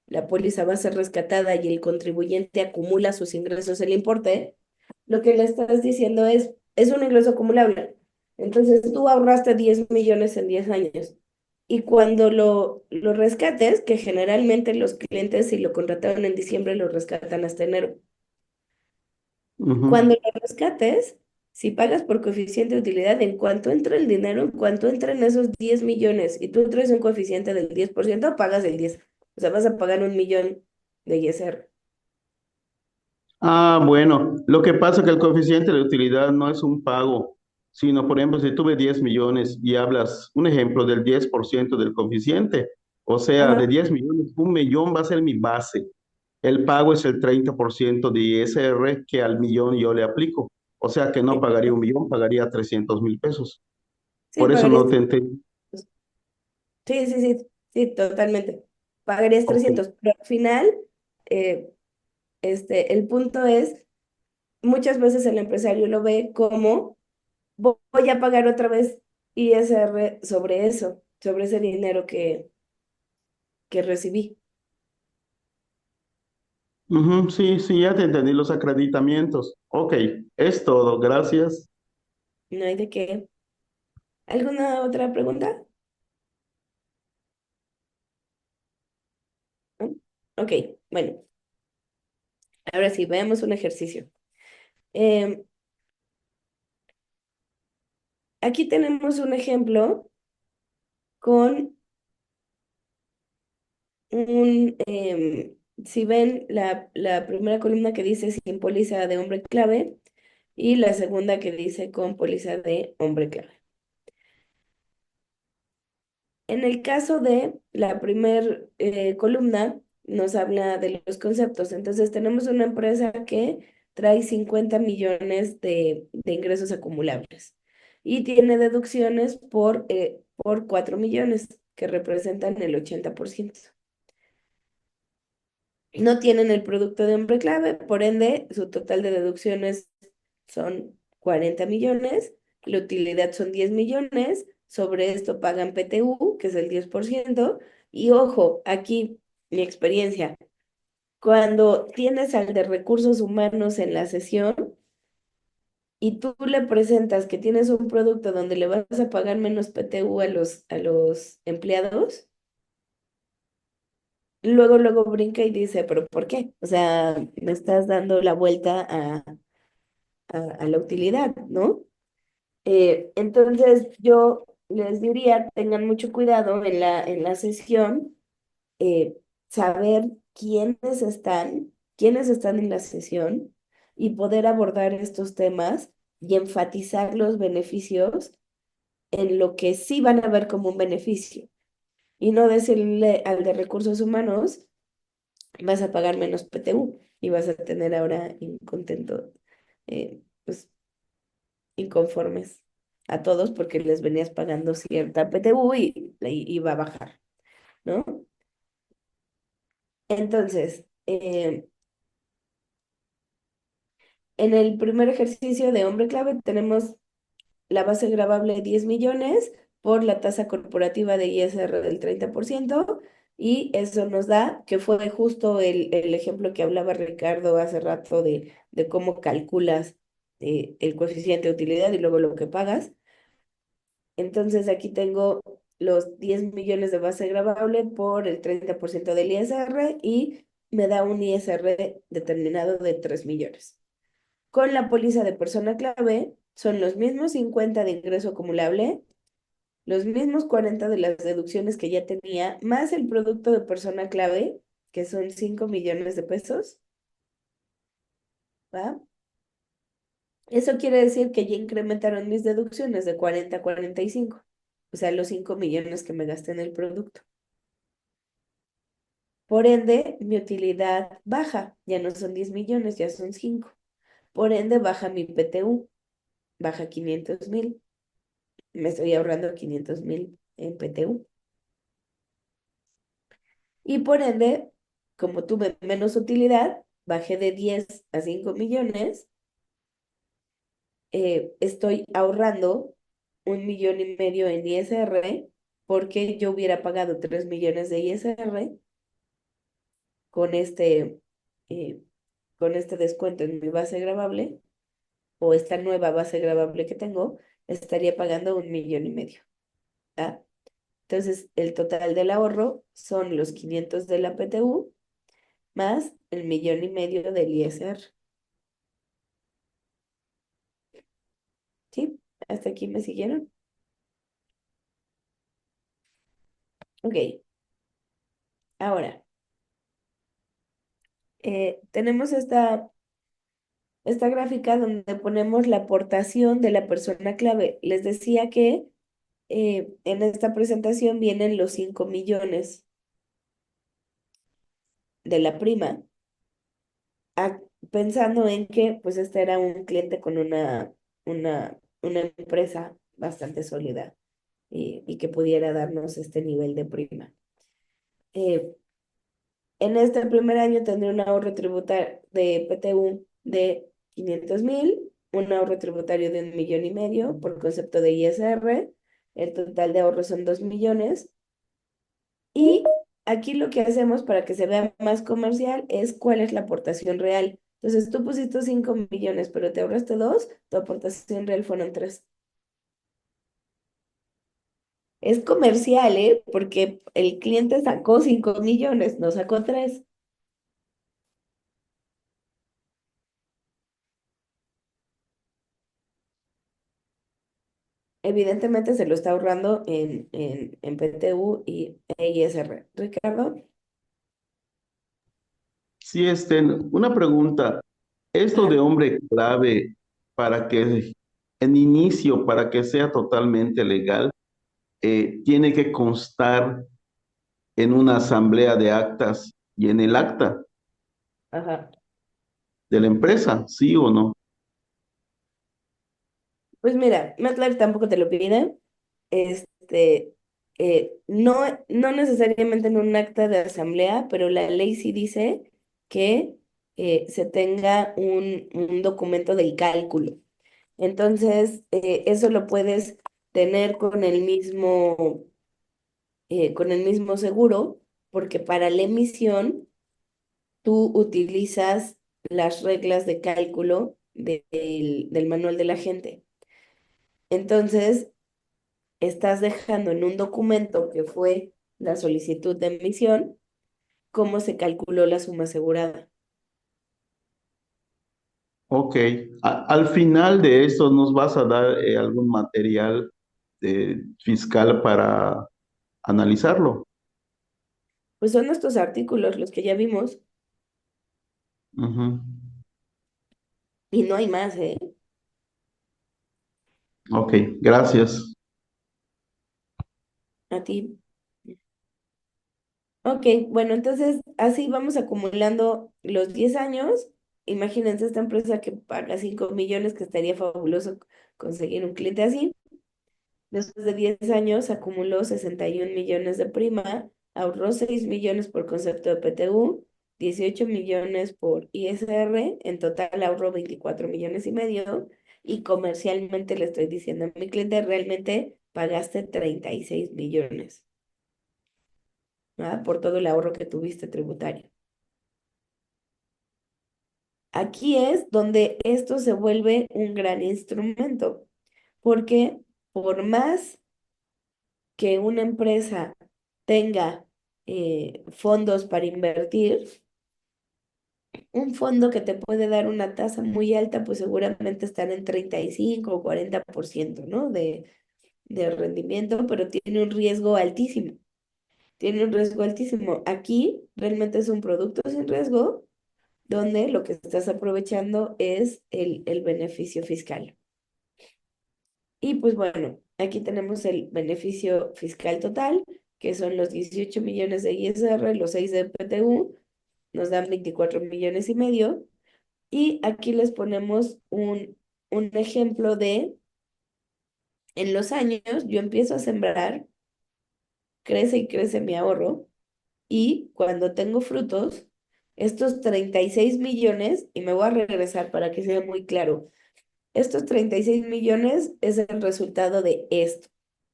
B: la póliza va a ser rescatada y el contribuyente acumula sus ingresos el importe, lo que le estás diciendo es un ingreso acumulable. Entonces tú ahorraste 10 millones en 10 años y cuando lo rescates, que generalmente los clientes si lo contrataron en diciembre lo rescatan hasta enero. Cuando
F: Ujú.
B: lo rescates, si pagas por coeficiente de utilidad, en cuanto entra el dinero, en cuanto entran esos 10 millones y tú traes un coeficiente del 10%, pagas el 10. O sea, vas a pagar 1 millón de ISR.
F: Ah, bueno, lo que pasa es que el coeficiente de utilidad no es un pago, sino, por ejemplo, si tuve 10 millones y hablas, un ejemplo, del 10% del coeficiente, o sea,
B: Ajá.
F: de 10 millones, 1 millón va a ser mi base. El pago es el 30% de ISR que al millón yo le aplico. O sea que no pagaría 1 millón, pagaría 300,000 pesos.
B: Sí,
F: Por eso
B: pagarías
F: no te entendí.
B: 300. Sí, sí, sí, sí, totalmente. Pagarías
F: Ok.
B: 300, pero al final, eh, el punto es, muchas veces el empresario lo ve como voy a pagar otra vez ISR sobre eso, sobre ese dinero que recibí.
F: Ujú, sí, sí, ya te entendí los acreditamientos. Ok, es todo, gracias.
B: No hay de qué. ¿Alguna otra pregunta? ¿No? Ok, bueno, ahora sí, veamos un ejercicio. Em, Aquí tenemos un ejemplo con si ven la primera columna que dice sin póliza de hombre clave y la segunda que dice con póliza de hombre clave. En el caso de la primer columna, nos habla de los conceptos. Entonces, tenemos una empresa que trae 50 millones de ingresos acumulables y tiene deducciones por 4 millones, que representan el 80%. No tienen el producto de hombre clave, por ende, su total de deducciones son 40 millones, la utilidad son 10 millones, sobre esto pagan PTU, que es el 10%, y ojo, aquí mi experiencia, cuando tienes al de recursos humanos en la sesión y tú le presentas que tienes un producto donde le vas a pagar menos PTU a los empleados, luego brinca y dice, pero ¿por qué? O sea, me estás dando la vuelta a la utilidad, ¿no? Entonces yo les diría, tengan mucho cuidado en la sesión, eh, saber quiénes están en la sesión y poder abordar estos temas y enfatizar los beneficios en lo que sí van a ver como un beneficio y no decirle al de recursos humanos, vas a pagar menos PTU y vas a tener ahora incontento, pues inconformes a todos porque les venías pagando cierta PTU y iba a bajar, ¿no? Entonces, en el primer ejercicio de hombre clave tenemos la base gravable 10 millones por la tasa corporativa de ISR del 30% y eso nos da, que fue justo el ejemplo que hablaba Ricardo hace rato de cómo calculas el coeficiente de utilidad y luego lo que pagas. Entonces aquí tengo los 10 millones de base gravable por el 30% del ISR y me da un ISR determinado de 3 millones. Con la póliza de persona clave son los mismos 50 de ingreso acumulable, los mismos 40 de las deducciones que ya tenía, más el producto de persona clave, que son 5 millones de pesos, ¿va? Eso quiere decir que ya incrementaron mis deducciones de 40 a 45. o sea, los 5 millones que me gasté en el producto. Por ende, mi utilidad baja, ya no son 10 millones, ya son 5. Por ende, baja mi PTU, baja 500,000. Me estoy ahorrando 500,000 en PTU. Y por ende, como tuve menos utilidad, bajé de 10 a 5 millones, estoy ahorrando 1,500,000 en ISR porque yo hubiera pagado 3 millones de ISR con eh, con este descuento en mi base gravable o esta nueva base gravable que tengo, estaría pagando 1,500,000. ¿Ah? Entonces, el total del ahorro son los 500 de la PTU más el 1,500,000 del ISR. ¿Sí? ¿Hasta aquí me siguieron? Ok. Ahora, tenemos esta gráfica donde ponemos la aportación de la persona clave. Les decía que en esta presentación vienen los 5 millones de la prima, a- pensando en que pues este era un cliente con una empresa bastante sólida y que pudiera darnos este nivel de prima. Eh, en este primer año tendré un ahorro tributario de PTU de 500,000, un ahorro tributario de 1,500,000 por concepto de ISR. El total de ahorro son 2 millones. Y aquí lo que hacemos para que se vea más comercial es cuál es la aportación real. Entonces tú pusiste 5 millones, pero te ahorraste 2, tu aportación real fueron 3. Es comercial, ¿eh? Porque el cliente sacó 5 millones, no sacó 3. Evidentemente se lo está ahorrando en PTU e ISR. Ricardo,
F: Sí, una pregunta. Esto de
B: ajá,
F: hombre clave, para que en inicio, para que sea totalmente legal, tiene que constar en una asamblea de actas y en el acta
B: ajá.
F: de la empresa, ¿sí o no?
B: Pues mira, MATLAB tampoco te lo pide. Este, no, no necesariamente en un acta de asamblea, pero la ley sí dice que se tenga un documento del cálculo. Entonces, eso lo puedes tener con el mismo seguro, porque para la emisión tú utilizas las reglas de cálculo del manual de la gente. Entonces, estás dejando en un documento que fue la solicitud de emisión cómo se calculó la suma asegurada.
F: Ok. Al final de esto, ¿nos vas a dar algún material fiscal para analizarlo?
B: Pues son estos artículos los que ya vimos
F: Ujú.
B: y no hay más, ¿eh?
F: Ok, gracias.
B: A ti. Ok, bueno, entonces así vamos acumulando los 10 años. Imagínense esta empresa que paga 5 millones, que estaría fabuloso conseguir un cliente así. Después de 10 años acumuló 61 millones de prima, ahorró 6 millones por concepto de PTU, 18 millones por ISR, en total ahorró 24,5 millones y comercialmente le estoy diciendo a mi cliente, realmente pagaste 36 millones, ¿verdad? Por todo el ahorro que tuviste tributario. Aquí es donde esto se vuelve un gran instrumento, porque por más que una empresa tenga fondos para invertir, un fondo que te puede dar una tasa muy alta, pues seguramente están en 35 o 40%, ¿no? De rendimiento, pero tiene un riesgo altísimo. Tiene un riesgo altísimo. Aquí realmente es un producto sin riesgo, donde lo que estás aprovechando es el beneficio fiscal. Y pues bueno, Aquí tenemos el beneficio fiscal total, que son los 18 millones de ISR, los 6 de PTU, nos dan 24 millones y medio. Y aquí les ponemos un ejemplo de, en los años, yo empiezo a sembrar, crece y crece mi ahorro, y cuando tengo frutos, estos 36 millones, y me voy a regresar para que sea muy claro, estos 36 millones es el resultado de esto,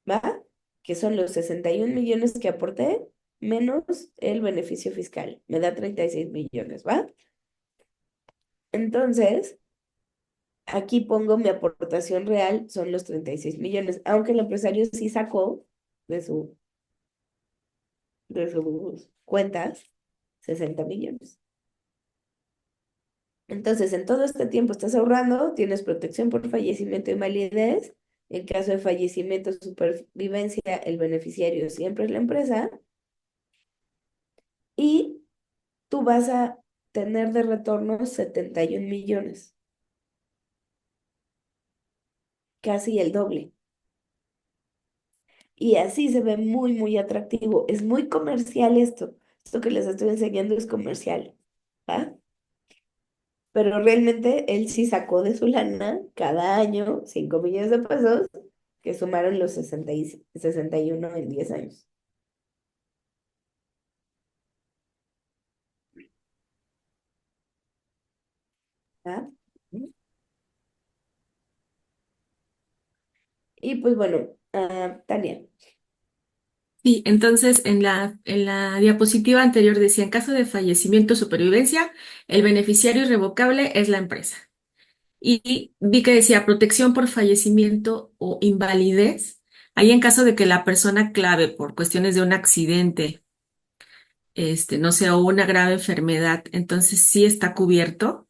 B: ¿va? Que son los 61 millones que aporté menos el beneficio fiscal. Me da 36 millones, ¿va? Entonces, aquí pongo mi aportación real, son los 36 millones, aunque el empresario sí sacó de, de sus cuentas 60 millones. Entonces, en todo este tiempo estás ahorrando, tienes protección por fallecimiento y invalidez. En caso de fallecimiento o supervivencia, el beneficiario siempre es la empresa. Y tú vas a tener de retorno 71 millones, casi el doble. Y así se ve muy, muy atractivo. Es muy comercial esto. Esto que les estoy enseñando es comercial, ¿va? Pero realmente él sí sacó de su lana cada año 5 millones de pesos que sumaron los 61 en 10 años. ¿Va? Y pues bueno, Tania,
C: Sí, entonces en la diapositiva anterior decía, en caso de fallecimiento o supervivencia, el beneficiario irrevocable es la empresa. Y vi que decía protección por fallecimiento o invalidez. Ahí en caso de que la persona clave por cuestiones de un accidente, no sé, o una grave enfermedad, entonces sí está cubierto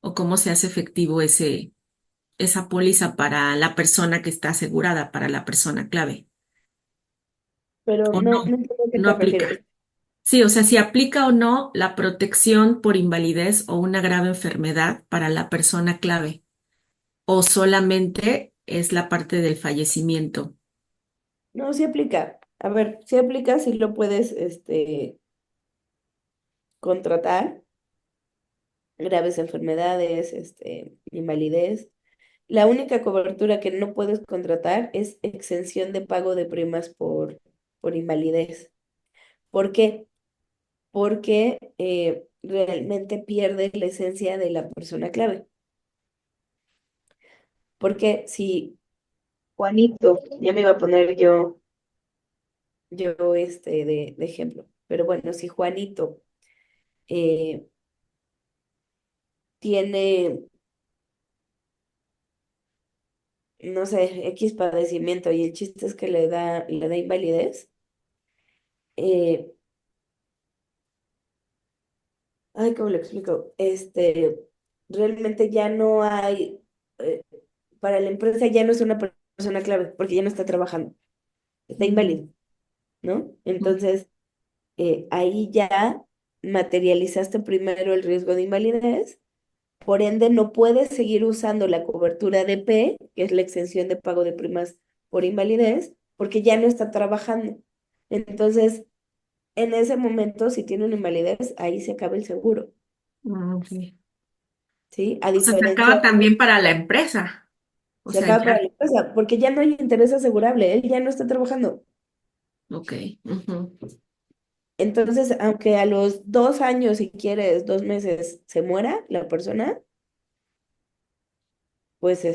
C: o cómo se hace efectivo esa póliza para la persona que está asegurada, para la persona clave.
B: pero
C: O
B: no,
C: no,
B: no entiendo a qué
C: no
B: te refieres.
C: aplica. Sí, o sea, si aplica o no la protección por invalidez o una grave enfermedad para la persona clave, o solamente es la parte del fallecimiento.
B: No, sí aplica. A ver, sí aplica, sí lo puedes contratar. Graves enfermedades, invalidez. La única cobertura que no puedes contratar es exención de pago de primas por invalidez. ¿Por qué? Porque realmente pierde la esencia de la persona clave. Porque si Juanito, ya me iba a poner yo de ejemplo, pero bueno, si Juanito eh, tiene, no sé, X padecimiento y el chiste es que le da invalidez, eh, ay, ¿cómo lo explico? Realmente ya no hay, eh, para la empresa ya no es una persona clave, porque ya no está trabajando, está
C: Mm,
B: inválido, ¿no?
C: mm,
B: Entonces, ahí ya materializaste primero el riesgo de invalidez, por ende no puedes seguir usando la cobertura de P, que es la exención de pago de primas por invalidez, porque ya no está trabajando. Entonces, en ese momento, si tiene una invalidez, ahí se acaba el seguro.
C: ok.
B: ¿Sí? A
C: O sea, se acaba
B: diferencia,
C: también para la empresa. O
B: se
C: sea,
B: acaba para
C: ya.
B: la empresa, porque ya no hay interés asegurable, él ya no está trabajando.
C: Ok. Ujú.
B: Entonces, aunque a los 2 años, si quieres, 2 meses, se muera la persona, pues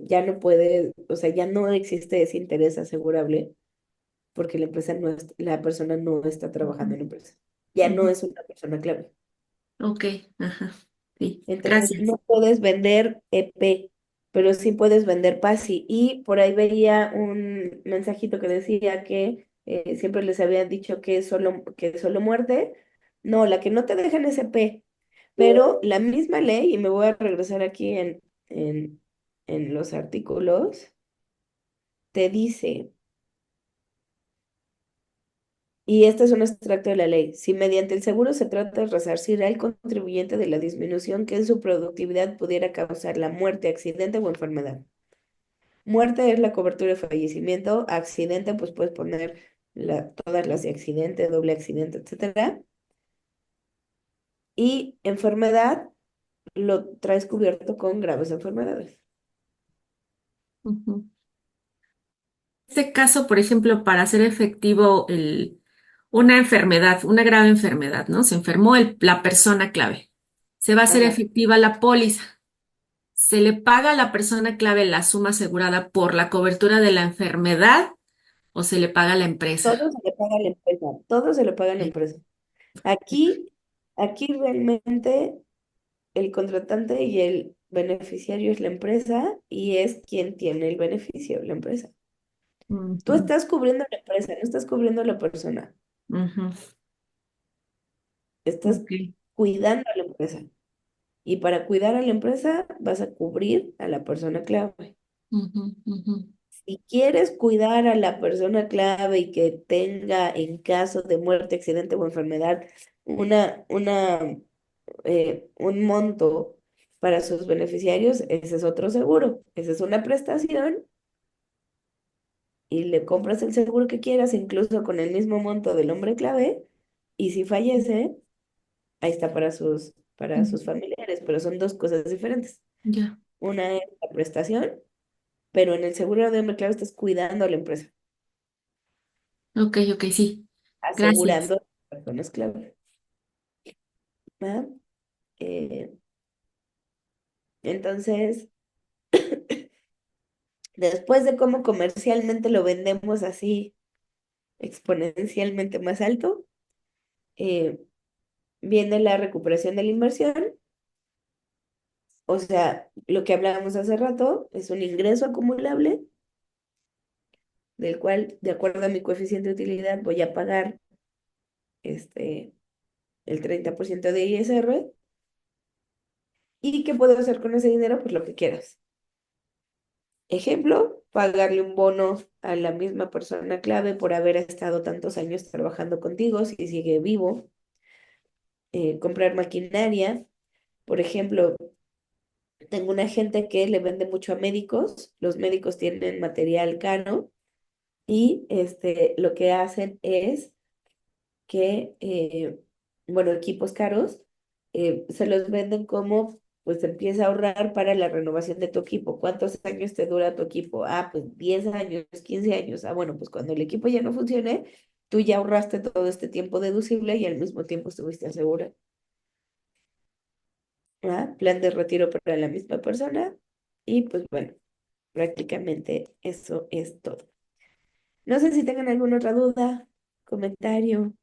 B: ya no puede, o sea, ya no existe ese interés asegurable porque la empresa no es, la persona no está trabajando
C: Ujú.
B: en la empresa. Ya no
C: Ujú.
B: es una persona clave.
C: Ok. Ajá. Sí.
B: Entonces,
C: Gracias.
B: no puedes vender EP, pero sí puedes vender PASI. Y por ahí veía un mensajito que decía que siempre les habían dicho que solo muerte. No, la que no te dejan es EP. Pero la misma ley, y me voy a regresar aquí en, en los artículos, te dice Y este es un extracto de la ley. Si mediante el seguro se trata de resarcir al contribuyente de la disminución que en su productividad pudiera causar la muerte, accidente o enfermedad. Muerte es la cobertura de fallecimiento. Accidente, pues puedes poner todas las de accidente, doble accidente, etcétera. Y enfermedad lo traes cubierto con graves enfermedades.
C: Ujú. En este caso, por ejemplo, para hacer efectivo una enfermedad, una grave enfermedad, ¿no? Se enfermó la persona clave. Se va a hacer
B: Ajá.
C: efectiva la póliza. Se le paga a la persona clave la suma asegurada por la cobertura de la enfermedad o se le paga a la empresa.
B: Todo se le paga a la empresa. Todo se le paga a la
C: Sí.
B: empresa. Aquí, aquí realmente el contratante y el beneficiario es la empresa y es quien tiene el beneficio, la empresa. Tú
C: Ujú,
B: estás cubriendo a la empresa, no estás cubriendo a la persona.
C: ujú,
B: Estás
C: ok,
B: cuidando a la empresa. Y para cuidar a la empresa vas a cubrir a la persona clave.
C: ujú, ujú,
B: Si quieres cuidar a la persona clave y que tenga en caso de muerte, accidente o enfermedad un monto para sus beneficiarios, ese es otro seguro. Esa es una prestación y le compras el seguro que quieras, incluso con el mismo monto del hombre clave. Y si fallece, ahí está para
C: ujú.
B: sus familiares, pero son dos cosas diferentes.
C: Ya,
B: Una es la prestación, pero en el seguro de hombre clave estás cuidando a la empresa,
C: ok, ok, sí. Gracias.
B: asegurando a las personas clave. ¿Va? Eh, entonces, después de cómo comercialmente lo vendemos así exponencialmente más alto, eh, viene la recuperación de la inversión. O sea, lo que hablábamos hace rato es un ingreso acumulable del cual, de acuerdo a mi coeficiente de utilidad, voy a pagar este, el 30% de ISR. ¿Y qué puedo hacer con ese dinero? Pues lo que quieras. Ejemplo, pagarle un bono a la misma persona clave por haber estado tantos años trabajando contigo, si sigue vivo. Comprar maquinaria. Por ejemplo, tengo una gente que le vende mucho a médicos. Los médicos tienen material caro y lo que hacen es que, bueno, equipos caros, se los venden como, pues empieza a ahorrar para la renovación de tu equipo. ¿Cuántos años te dura tu equipo? Ah, pues 10 años, 15 años. Ah, bueno, pues cuando el equipo ya no funcione, tú ya ahorraste todo este tiempo deducible y al mismo tiempo estuviste asegurado. ¿Ah? Plan de retiro para la misma persona. Y pues bueno, prácticamente eso es todo. No sé si tengan alguna otra duda, comentario.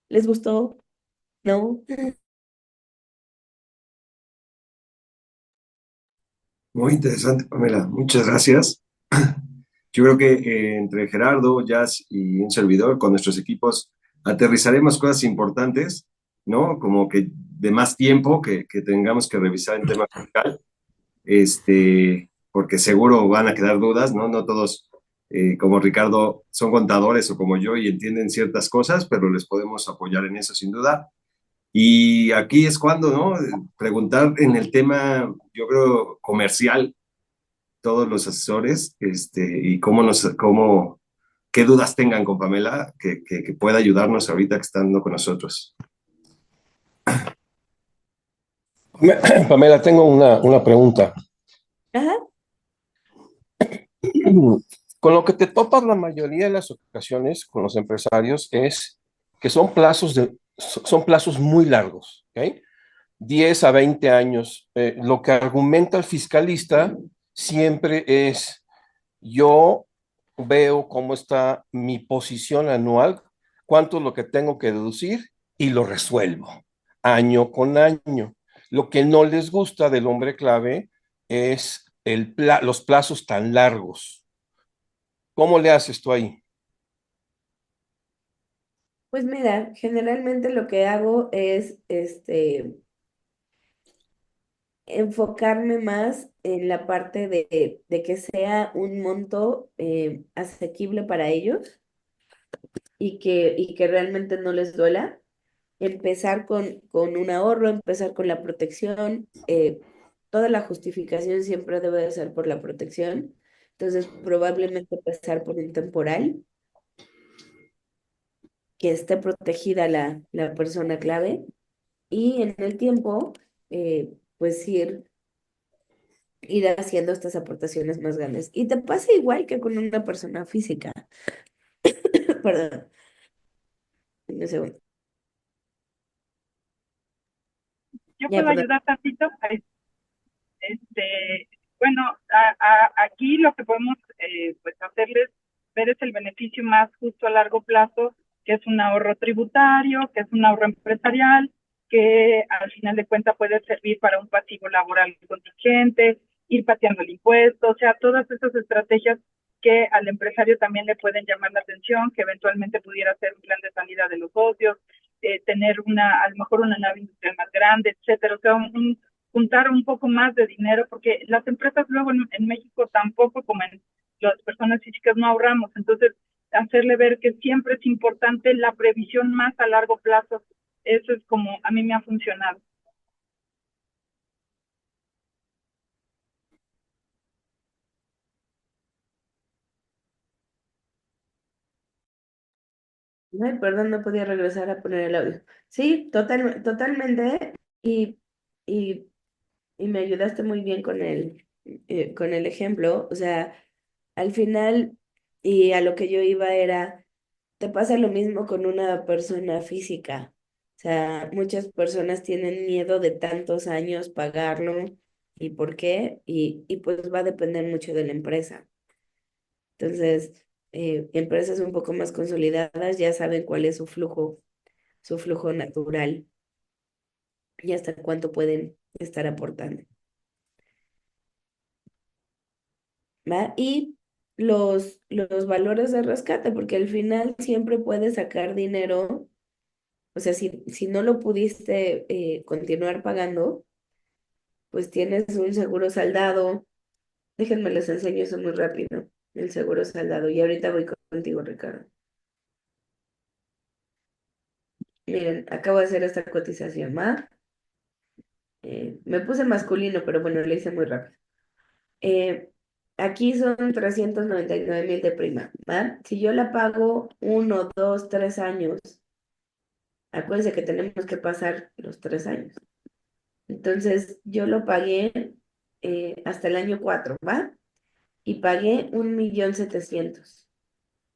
B: ¿Les gustó? ¿No?
G: Muy interesante, Pamela. Muchas gracias. Yo creo que entre Gerardo, Jazz y un servidor con nuestros equipos aterrizaremos cosas importantes, ¿no? Como que de más tiempo que tengamos que revisar en tema fiscal, porque seguro van a quedar dudas, ¿no? No todos, como Ricardo, son contadores o como yo y entienden ciertas cosas, pero les podemos apoyar en eso sin duda. Y aquí es cuando, ¿no? Preguntar en el tema, yo creo, comercial, todos los asesores, y qué dudas tengan con Pamela, que pueda ayudarnos ahorita que estando con nosotros.
H: Pamela, tengo una pregunta.
B: Ajá.
H: Con lo que te topas la mayoría de las ocasiones con los empresarios es que son plazos muy largos, ¿ok? 10 a 20 años. Lo que argumenta el fiscalista siempre es, yo veo cómo está mi posición anual, cuánto es lo que tengo que deducir y lo resuelvo año con año. Lo que no les gusta del hombre clave es los plazos tan largos. ¿Cómo le haces tú ahí?
B: Pues mira, generalmente lo que hago es enfocarme más en la parte de que sea un monto asequible para ellos. y que realmente no les duela, empezar con un ahorro, empezar con la protección. Toda la justificación siempre debe de ser por la protección. Entonces, probablemente empezar por un temporal, que esté protegida la persona clave y en el tiempo, pues ir haciendo estas aportaciones más grandes. Y te pasa igual que con una persona física. Perdón, un segundo.
E: Yo
B: Ya,
E: puedo
B: perdón.
E: ayudar tantito. Bueno, aquí lo que podemos pues hacerles ver es el beneficio más justo a largo plazo, que es un ahorro tributario, que es un ahorro empresarial, que al final de cuentas puede servir para un pasivo laboral contingente, ir pateando el impuesto, o sea, todas esas estrategias que al empresario también le pueden llamar la atención, que eventualmente pudiera ser un plan de salida de los socios, tener a lo mejor una nave industrial más grande, etcétera, o sea, juntar un poco más de dinero, porque las empresas luego en México tampoco, como en las personas físicas, no ahorramos. Entonces, hacerle ver que siempre es importante la previsión más a largo plazo. Eso es como a mí me ha funcionado.
B: Ay, perdón, no podía regresar a poner el audio. Sí, totalmente. Y, y, y me ayudaste muy bien con el ejemplo. O sea, al final, y a lo que yo iba era, te pasa lo mismo con una persona física. O sea, muchas personas tienen miedo de tantos años pagarlo. ¿Y por qué? Y pues va a depender mucho de la empresa. Entonces, empresas un poco más consolidadas ya saben cuál es su flujo natural y hasta cuánto pueden estar aportando. ¿Va? Y los valores de rescate, porque al final siempre puedes sacar dinero. O sea, si no lo pudiste continuar pagando, pues tienes un seguro saldado. Déjenme les enseño eso muy rápido, el seguro saldado. Y ahorita voy contigo, Ricardo. Miren, acabo de hacer esta cotización, ¿va? Me puse masculino, pero bueno, lo hice muy rápido. Eh, Aquí son 399,000 de prima, ¿va? Si yo la pago 1, 2, 3 años, acuérdense que tenemos que pasar los 3 años. Entonces, yo lo pagué hasta el año 4, ¿va? Y pagué 1,700,000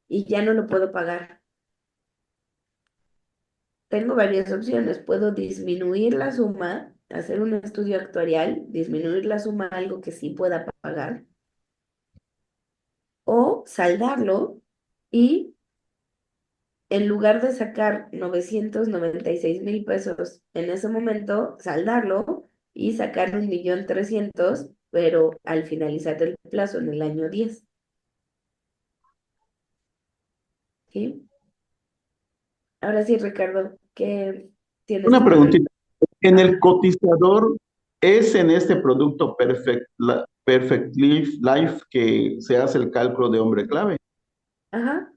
B: y ya no lo puedo pagar. Tengo varias opciones. Puedo disminuir la suma, hacer un estudio actuarial, disminuir la suma a algo que sí pueda pagar o saldarlo y en lugar de sacar 996,000 pesos en ese momento, saldarlo y sacar 1,300,000, pero al finalizar el plazo en el año 10. ¿Sí? Ahora sí, Ricardo, ¿qué tienes
F: Una
B: tú con el...
F: preguntita. En
B: Ah,
F: el cotizador, ¿es en este producto Perfect Life que se hace el cálculo de hombre clave?
B: ajá,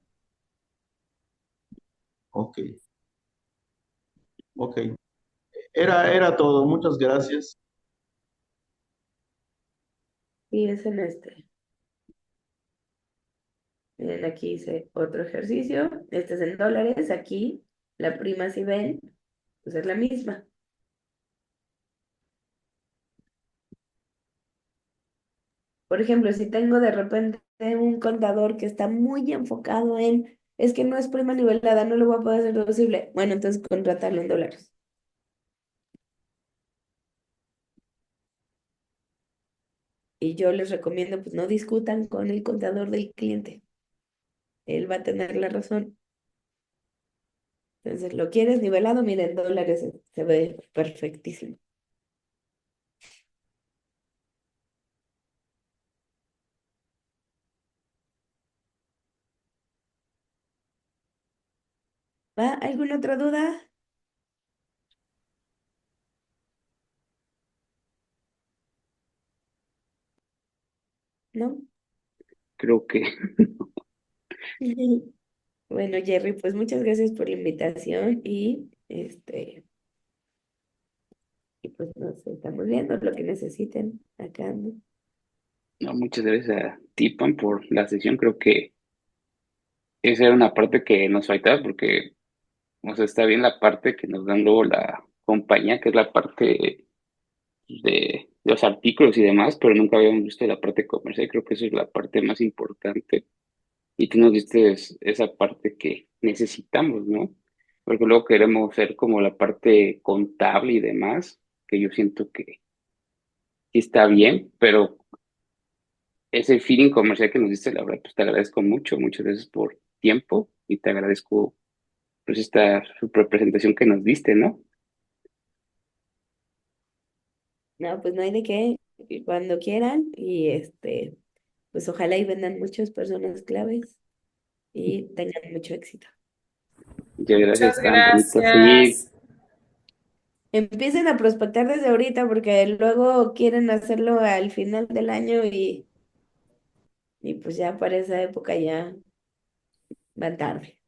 F: Ok, ok. Era todo. Muchas gracias.
B: y es en este. Miren, aquí hice otro ejercicio. Este es en dólares. Aquí la prima, si ven, pues es la misma. Por ejemplo, si tengo de repente un contador que está muy enfocado en, es que no es prima nivelada, no lo voy a poder hacer deducible. Bueno, entonces contratarlo en dólares. Y yo les recomiendo, pues no discutan con el contador del cliente. Él va a tener la razón. Entonces, ¿lo quieres nivelado? Miren, dólares se ve perfectísimo. ¿Va? ¿Alguna otra duda? ¿No?
A: Creo que
B: Bueno, Jerry, pues muchas gracias por la invitación y pues nos estamos viendo lo que necesiten acá, ¿no?
A: No, muchas gracias a Tipan por la sesión. Creo que esa era una parte que nos faltaba porque, o sea, está bien la parte que nos dan luego la compañía, que es la parte de los artículos y demás, pero nunca habíamos visto la parte comercial. Creo que eso es la parte más importante. Y tú nos diste esa parte que necesitamos, ¿no? Porque luego queremos ser como la parte contable y demás, que yo siento que sí está bien, pero ese feeling comercial que nos diste, la verdad, pues te agradezco mucho, muchas gracias por tiempo y te agradezco pues esta super presentación que nos diste, ¿no?
B: No, pues no hay de qué, y cuando quieran, pues ojalá y vendan muchas personas claves y tengan mucho éxito.
A: Muchas
C: Muchas
A: gracias, tan bonito. Sí,
C: gracias.
B: Empiecen a prospectar desde ahorita porque luego quieren hacerlo al final del año y pues ya para esa época ya va tarde.